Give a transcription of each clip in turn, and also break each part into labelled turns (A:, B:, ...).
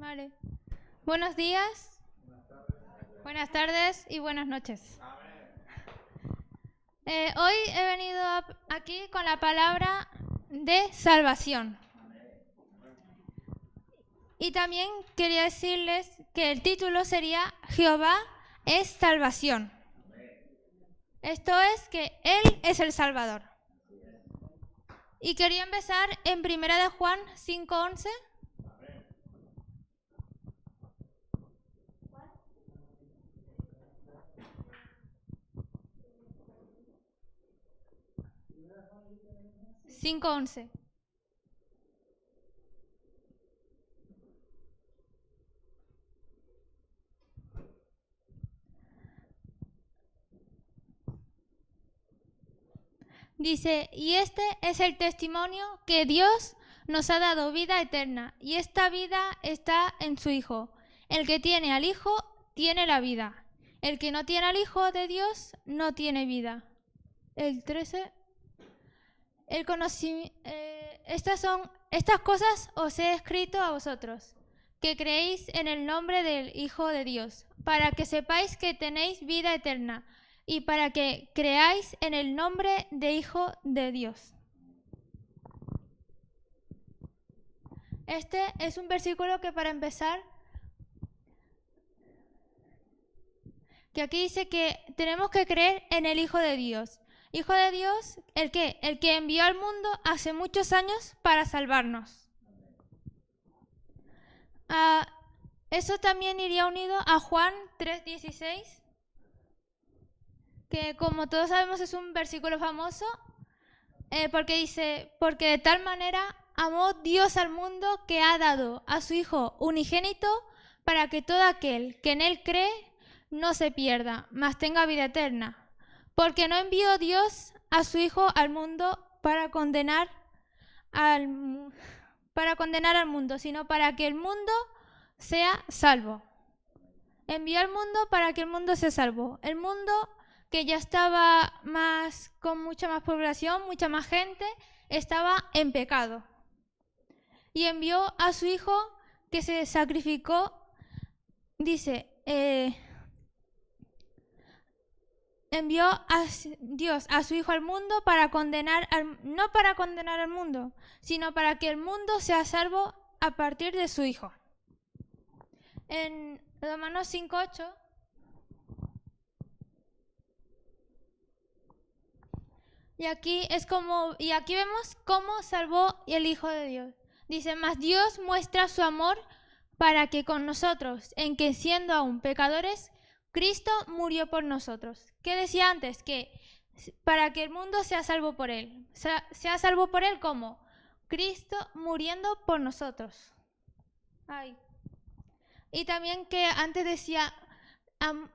A: Vale. Buenos días, buenas tardes y buenas noches. Hoy he venido aquí con la palabra de salvación. Y también quería decirles que el título sería Jehová es salvación. Esto es que Él es el Salvador. Y quería empezar en 1 de Juan 5:11. Dice, y este es el testimonio que Dios nos ha dado vida eterna, y esta vida está en su Hijo. El que tiene al Hijo tiene la vida. El que no tiene al Hijo de Dios no tiene vida. El 13. Estas cosas os he escrito a vosotros, que creéis en el nombre del Hijo de Dios, para que sepáis que tenéis vida eterna, y para que creáis en el nombre de Hijo de Dios. Este es un versículo que, para empezar, que aquí dice que tenemos que creer en el Hijo de Dios. Hijo de Dios, ¿el qué? El que envió al mundo hace muchos años para salvarnos. Eso también iría unido a Juan 3:16, que como todos sabemos es un versículo famoso, porque dice, porque de tal manera amó Dios al mundo que ha dado a su Hijo unigénito para que todo aquel que en Él cree no se pierda, mas tenga vida eterna. Porque no envió Dios a su Hijo al mundo para condenar al mundo, sino para que el mundo sea salvo. Envió al mundo para que el mundo sea salvo. El mundo, que ya estaba con mucha más población, mucha más gente, estaba en pecado. Y envió a su Hijo, que se sacrificó, dice, envió a Dios a su Hijo al mundo no para condenar al mundo, sino para que el mundo sea salvo a partir de su Hijo. En Romanos 5:8 y aquí vemos cómo salvó el Hijo de Dios. Dice, mas Dios muestra su amor para que con nosotros, en que siendo aún pecadores, Cristo murió por nosotros. ¿Qué decía antes? Que para que el mundo sea salvo por Él. ¿Sea salvo por Él cómo? Cristo muriendo por nosotros. Ay. Y también que antes decía,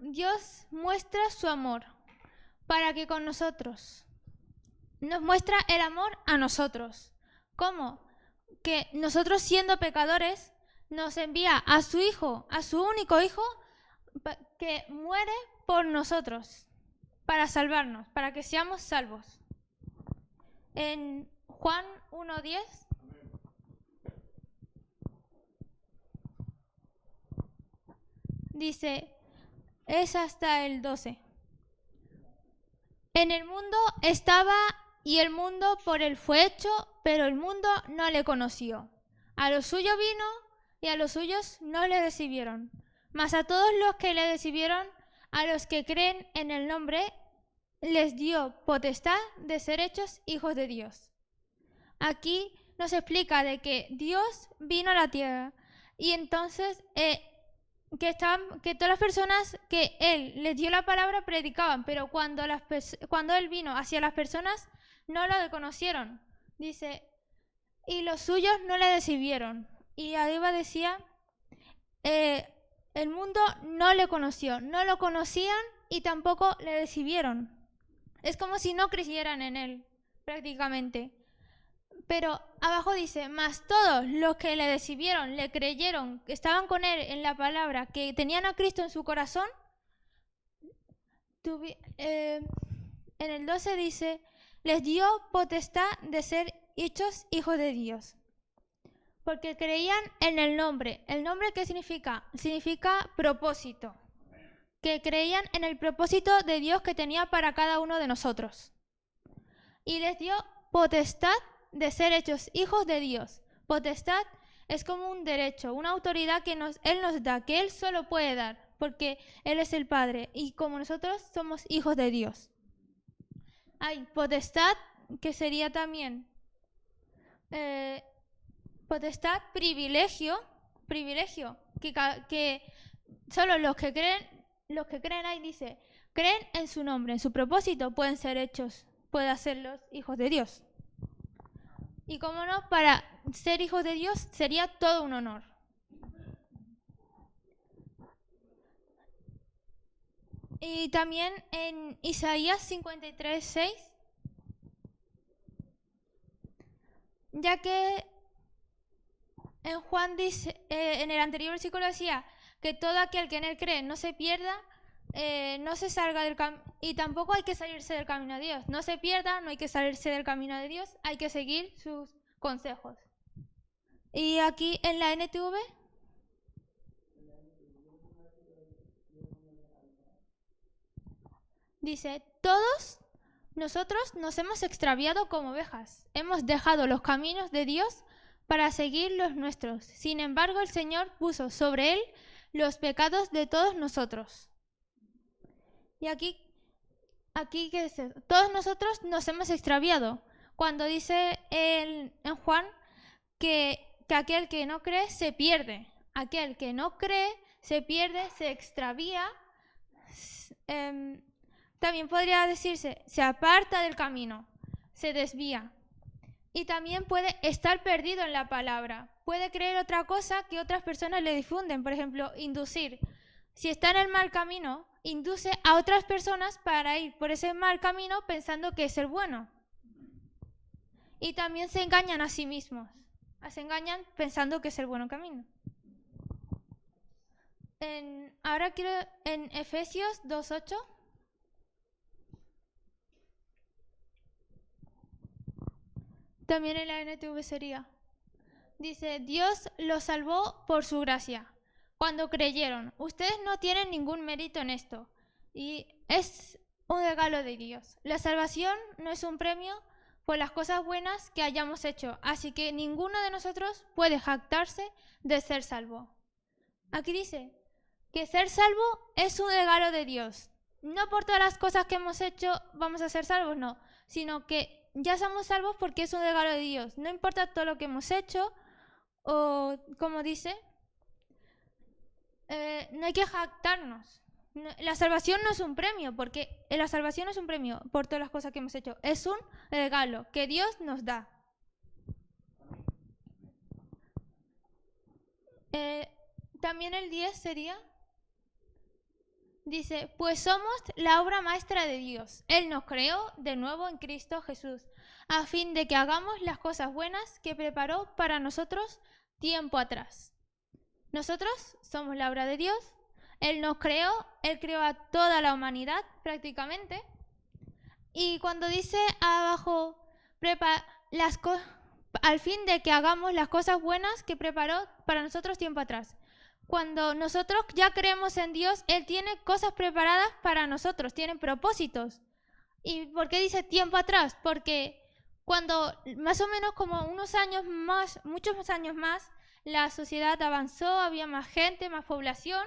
A: Dios muestra su amor para que con nosotros. Nos muestra el amor a nosotros. ¿Cómo? Que nosotros, siendo pecadores, nos envía a su Hijo, a su único Hijo, que muere por nosotros, para salvarnos, para que seamos salvos. En Juan 1:10 dice, es hasta el 12. En el mundo estaba y el mundo por él fue hecho, pero el mundo no le conoció. A lo suyo vino y a los suyos no le recibieron. Mas a todos los que le recibieron, a los que creen en el nombre, les dio potestad de ser hechos hijos de Dios. Aquí nos explica de que Dios vino a la tierra y entonces que todas las personas que Él les dio la palabra predicaban, pero cuando Él vino hacia las personas no lo reconocieron. Dice, y los suyos no le recibieron. Y arriba decía, el mundo no le conoció, no lo conocían y tampoco le recibieron. Es como si no creyeran en Él, prácticamente. Pero abajo dice, mas todos los que le recibieron, le creyeron, que estaban con Él en la palabra, que tenían a Cristo en su corazón, en el 12 dice, les dio potestad de ser hechos hijos de Dios. Porque creían en el nombre. ¿El nombre qué significa? Significa propósito. Que creían en el propósito de Dios que tenía para cada uno de nosotros. Y les dio potestad de ser hechos hijos de Dios. Potestad es como un derecho, una autoridad que Él nos da, que Él solo puede dar, porque Él es el Padre y como nosotros somos hijos de Dios. Hay potestad, que sería también potestad, privilegio, que solo los que creen ahí dice, creen en su nombre, en su propósito, pueden ser hechos, pueden hacerlos hijos de Dios. Y como no, para ser hijos de Dios sería todo un honor. Y también en Isaías 53:6, ya que en Juan dice, en el anterior versículo decía que todo aquel que en él cree no se pierda, no se salga del camino, y tampoco hay que salirse del camino de Dios. No se pierda, no hay que salirse del camino de Dios, hay que seguir sus consejos. Y aquí en la NTV dice, todos nosotros nos hemos extraviado como ovejas, hemos dejado los caminos de Dios para seguir los nuestros. Sin embargo, el Señor puso sobre él los pecados de todos nosotros. Y aquí ¿qué dice? Todos nosotros nos hemos extraviado. Cuando dice en Juan que aquel que no cree se pierde. Aquel que no cree se pierde, se extravía. También podría decirse, se aparta del camino, se desvía. Y también puede estar perdido en la palabra. Puede creer otra cosa que otras personas le difunden. Por ejemplo, inducir. Si está en el mal camino, induce a otras personas para ir por ese mal camino pensando que es el bueno. Y también se engañan a sí mismos. Se engañan pensando que es el buen camino. Ahora quiero en Efesios 2:8. También en la NTV sería. Dice, Dios los salvó por su gracia. Cuando creyeron, ustedes no tienen ningún mérito en esto. Y es un regalo de Dios. La salvación no es un premio por las cosas buenas que hayamos hecho. Así que ninguno de nosotros puede jactarse de ser salvo. Aquí dice que ser salvo es un regalo de Dios. No por todas las cosas que hemos hecho vamos a ser salvos, no. Sino que ya somos salvos porque es un regalo de Dios. No importa todo lo que hemos hecho, o como dice, no hay que jactarnos. La salvación no es un premio, porque la salvación no es un premio por todas las cosas que hemos hecho. Es un regalo que Dios nos da. También el 10 sería, dice, pues somos la obra maestra de Dios. Él nos creó de nuevo en Cristo Jesús, a fin de que hagamos las cosas buenas que preparó para nosotros tiempo atrás. Nosotros somos la obra de Dios. Él nos creó, Él creó a toda la humanidad prácticamente. Y cuando dice abajo, al fin de que hagamos las cosas buenas que preparó para nosotros tiempo atrás. Cuando nosotros ya creemos en Dios, Él tiene cosas preparadas para nosotros, tiene propósitos. ¿Y por qué dice tiempo atrás? Porque cuando más o menos como unos años más, muchos años más, la sociedad avanzó, había más gente, más población,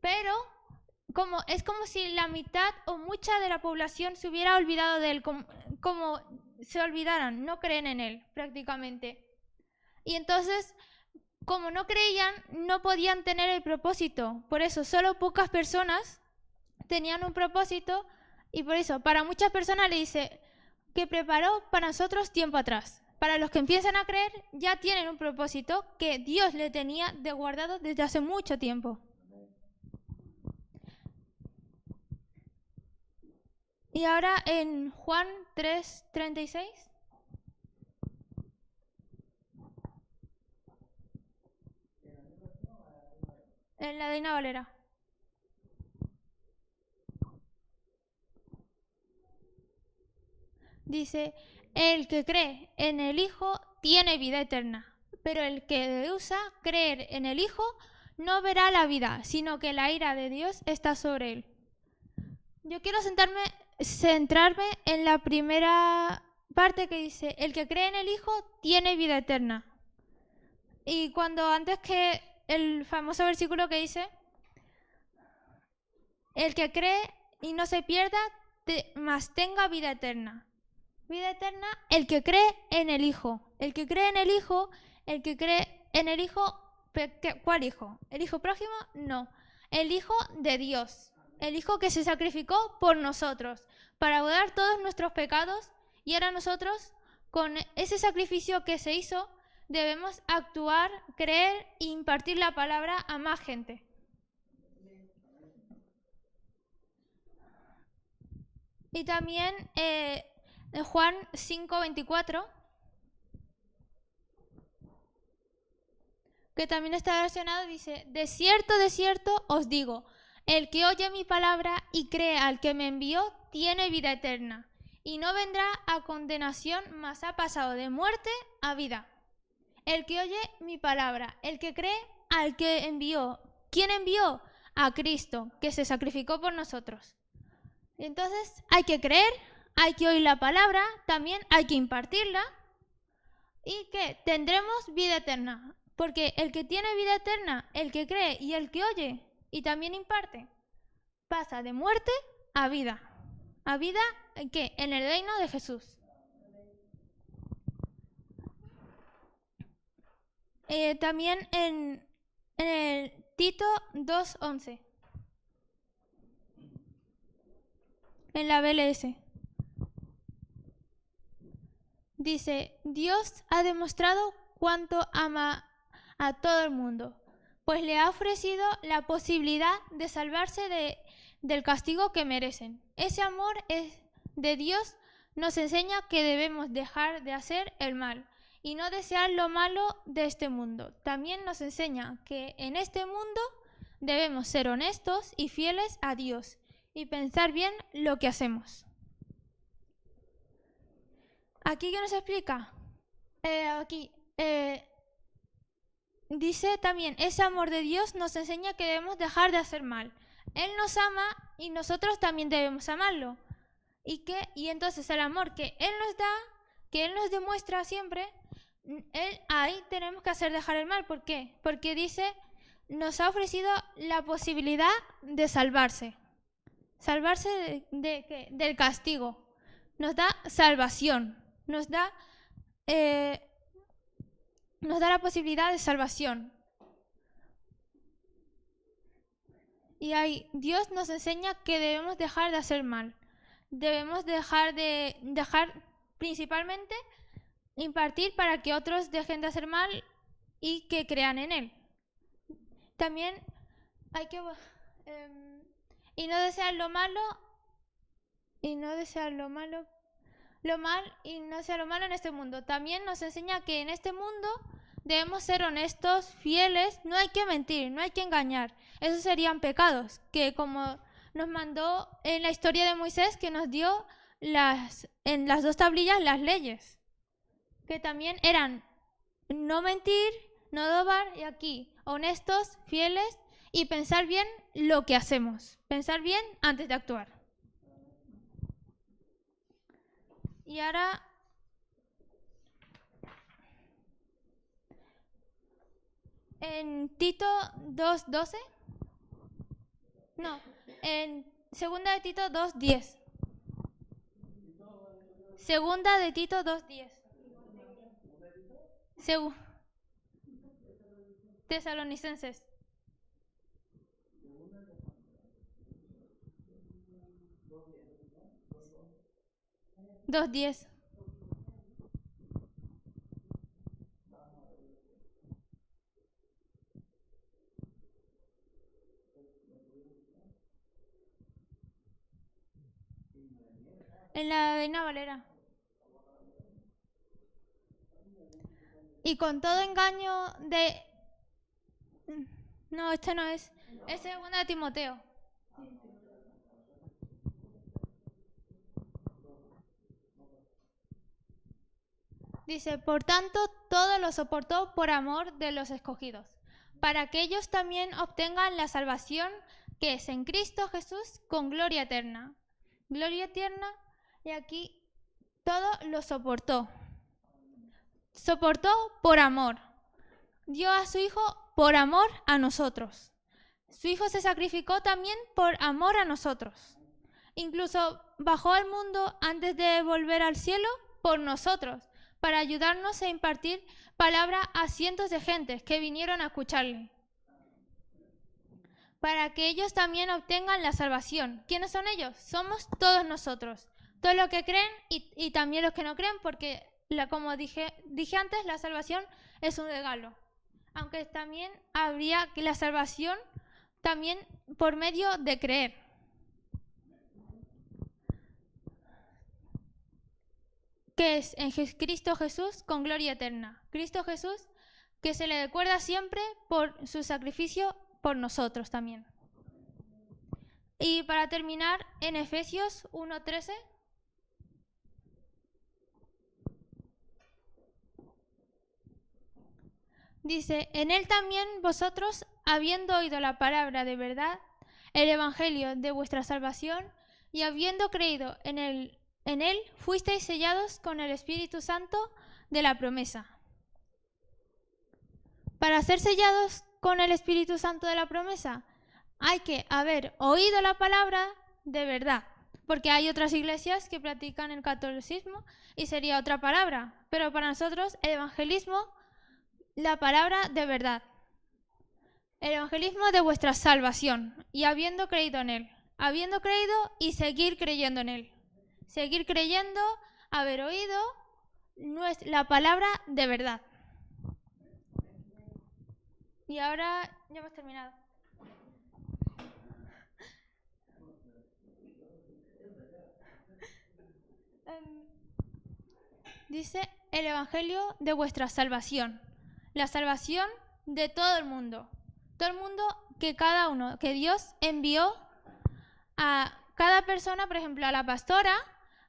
A: pero es como si la mitad o mucha de la población se hubiera olvidado de Él, como se olvidaran, no creen en Él prácticamente. Y entonces, como no creían, no podían tener el propósito. Por eso, solo pocas personas tenían un propósito y por eso, para muchas personas le dice que preparó para nosotros tiempo atrás. Para los que empiezan a creer, ya tienen un propósito que Dios le tenía de guardado desde hace mucho tiempo. Y ahora en Juan 3:36. En la Reina Valera. Dice, el que cree en el Hijo tiene vida eterna, Pero el que rehúsa creer en el Hijo no verá la vida, sino que la ira de Dios está sobre él. Yo quiero centrarme en la primera parte que dice, el que cree en el Hijo tiene vida eterna. Y antes que el famoso versículo que dice, el que cree y no se pierda, mas tenga vida eterna. Vida eterna, el que cree en el Hijo. El que cree en el Hijo, ¿cuál Hijo? ¿El Hijo prójimo? No. El Hijo de Dios. El Hijo que se sacrificó por nosotros, para borrar todos nuestros pecados. Y ahora nosotros, con ese sacrificio que se hizo, debemos actuar, creer e impartir la palabra a más gente. Y también en Juan 5:24, que también está relacionado, dice, de cierto os digo, el que oye mi palabra y cree al que me envió, tiene vida eterna, y no vendrá a condenación, mas ha pasado de muerte a vida. El que oye mi palabra, el que cree al que envió. ¿Quién envió? A Cristo, que se sacrificó por nosotros. Entonces hay que creer, hay que oír la palabra, también hay que impartirla y que tendremos vida eterna. Porque el que tiene vida eterna, el que cree y el que oye y también imparte, pasa de muerte a vida. ¿A vida en qué? En el reino de Jesús. También en el Tito 2:11. En la BLS. Dice, Dios ha demostrado cuánto ama a todo el mundo, pues le ha ofrecido la posibilidad de salvarse del castigo que merecen. Ese amor de Dios nos enseña que debemos dejar de hacer el mal y no desear lo malo de este mundo. También nos enseña que en este mundo debemos ser honestos y fieles a Dios y pensar bien lo que hacemos. ¿Aquí qué nos explica? Dice también, ese amor de Dios nos enseña que debemos dejar de hacer mal. Él nos ama y nosotros también debemos amarlo. Y entonces el amor que Él nos da, que Él nos demuestra siempre, ahí tenemos que hacer dejar el mal. ¿Por qué? Porque dice, nos ha ofrecido la posibilidad de salvarse. Salvarse del castigo. Nos da salvación. Nos da la posibilidad de salvación. Y ahí Dios nos enseña que debemos dejar de hacer mal. Debemos dejar principalmente impartir para que otros dejen de hacer mal y que crean en Él. También hay que y no desear lo malo y no desear lo malo en este mundo. También nos enseña que en este mundo debemos ser honestos, fieles, no hay que mentir, no hay que engañar. Esos serían pecados, que como nos mandó en la historia de Moisés, que nos dio en las 2 tablillas las leyes, que también eran no mentir, no robar, y aquí honestos, fieles y pensar bien lo que hacemos, pensar bien antes de actuar. Y ahora en Tito 2:12, no, en segunda de Tito 2:10. Segunda de Tito 2:10. Tesalonicenses. 2:10. En la Reina Valera. Y con todo engaño de... No, este no es. Es segunda de Timoteo. Dice, por tanto, todo lo soportó por amor de los escogidos, para que ellos también obtengan la salvación que es en Cristo Jesús con gloria eterna. Gloria eterna, y aquí todo lo soportó. Soportó por amor. Dio a su Hijo por amor a nosotros. Su Hijo se sacrificó también por amor a nosotros. Incluso bajó al mundo antes de volver al cielo por nosotros, para ayudarnos a impartir palabra a cientos de gentes que vinieron a escucharle, para que ellos también obtengan la salvación. ¿Quiénes son ellos? Somos todos nosotros, todos los que creen y también los que no creen, porque como dije antes, la salvación es un regalo, aunque también habría la salvación también por medio de creer. Que es en Cristo Jesús con gloria eterna. Cristo Jesús, que se le recuerda siempre por su sacrificio por nosotros también. Y para terminar, en Efesios 1:13, dice: en él también vosotros, habiendo oído la palabra de verdad, el evangelio de vuestra salvación, y habiendo creído en él, fuisteis sellados con el Espíritu Santo de la promesa. Para ser sellados con el Espíritu Santo de la promesa, hay que haber oído la palabra de verdad, porque hay otras iglesias que practican el catolicismo y sería otra palabra, pero para nosotros el evangelismo, la palabra de verdad, el evangelismo de vuestra salvación, y habiendo creído en él, habiendo creído y seguir creyendo en él. Seguir creyendo, haber oído la palabra de verdad. Y ahora ya hemos terminado. Dice el evangelio de vuestra salvación. La salvación de todo el mundo. Todo el mundo, que Dios envió a cada persona, por ejemplo, a la pastora,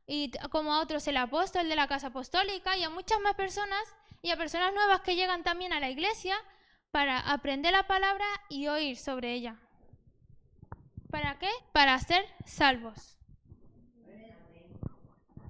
A: y como a otros el apóstol de la casa apostólica, y a muchas más personas, y a personas nuevas que llegan también a la iglesia para aprender la palabra y oír sobre ella. ¿Para qué? Para ser salvos.